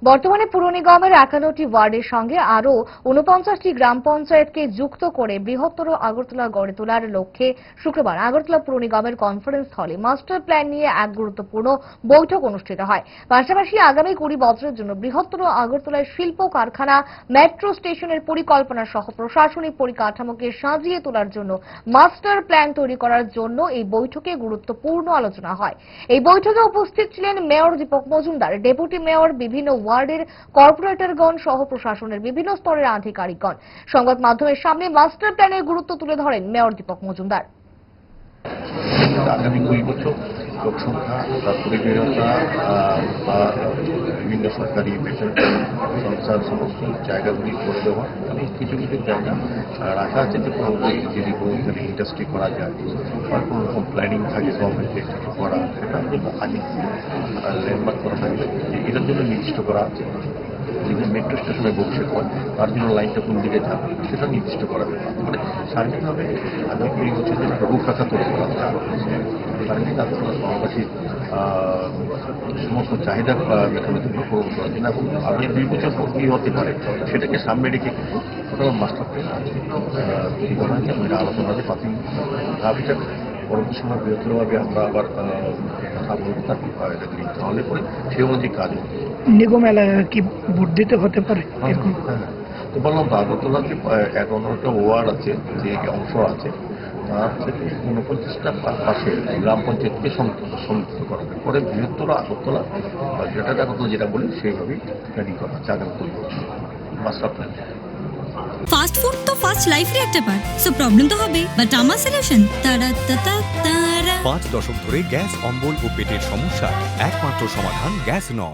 বর্তমানে পুর নিগমের 51টি ওয়ার্ডের সঙ্গে আরও 49টি গ্রাম পঞ্চায়েতকে যুক্ত করে বৃহত্তর আগরতলা গড়ে তোলার লক্ষ্যে শুক্রবার আগরতলা পুর নিগমের কনফারেন্স হলে মাস্টার প্ল্যান নিয়ে এক গুরুত্বপূর্ণ বৈঠক অনুষ্ঠিত হয়। পাশাপাশি আগামী 20 বছরের জন্য বৃহত্তর আগরতলায় শিল্প কারখানা, মেট্রো স্টেশনের পরিকল্পনা সহ প্রশাসনিক পরিকাঠামোকে সাজিয়ে তোলার জন্য মাস্টার প্ল্যান তৈরি করার জন্য এই বৈঠকে গুরুত্বপূর্ণ আলোচনা হয়। এই বৈঠকে উপস্থিত ছিলেন mayor Dipak Majumdar, deputy mayor, বিভিন্ন ওয়ার্ডের কর্পোরেটরগণ সহ প্রশাসনের বিভিন্ন স্তরের আধিকারিকগণ। সংবাদ মাধ্যমের সামনে মাস্টার প্ল্যানের গুরুত্ব তুলে ধরেন মেয়র দীপক মজুমদার। আগামী 20 বছর লোকসংখ্যা, তারপরে বিভিন্ন সরকারি বেসরকারি সংস্থার সমস্ত জায়গাগুলি করে দেওয়া, মানে কিছু কিছু জায়গা রাখা আছে যে যদি কোনো ইন্ডাস্ট্রি করা যায় বা কোনো রকম প্ল্যানিং থাকে গভর্নমেন্টের কিছু করা, সেটার জন্য আগে ল্যান্ডমার্ক করা থাকবে যে এটার জন্য নির্দিষ্ট করা আছে। যদি মেট্রো স্টেশনে ভবিষ্যৎ হয় তার জন্য লাইনটা কোন দিকে যাবে সেটা নির্দিষ্ট করা যাবে। মানে সার্বিকভাবে আগামী 20 বছর যে রূপরেখা তৈরি করা সার্বিক আগরতলা শহরবাসীর সমস্ত চাহিদা মেটানোর জন্য প্রয়োগ করার জন্য এবং আগামী 2 বছর পর কী হতে পারে সেটাকে সামনে রেখে কিন্তু ওটা মাস্টার প্ল্যান তৈরি করা হয়েছে। আমরা আলোচনাতে প্রাথমিক ধাপটা পরবর্তী সময় বৃহত্তরভাবে আমরা আবার কথা বলবো, এটাকে লিখতে হলে পরে সেই অনুযায়ী কাজ হচ্ছে। নিগম এলাকায় কি ভোট দিতে হতে পারে? হ্যাঁ, তো বললাম তো আগরতলার যে 51টা ওয়ার্ড আছে, যে অংশ আছে, তার থেকে 49টা পাশে গ্রাম পঞ্চায়েতকে সংযুক্ত করা হবে। পরে বৃহত্তর আগরতলা আগরতলা যেটা বলি সেইভাবেই প্ল্যানিং করা হচ্ছে আগামী 2 বছর মাস্টার প্ল্যান। ফাস্ট ফুড তো ফাস্ট লাইফের একটা পার্ট, সো প্রবলেম তো হবে, বাট আমার সলিউশন তারা 5 দশক ধরে গ্যাস, অম্বল ও পেটের সমস্যা একমাত্র সমাধান গ্যাস নল।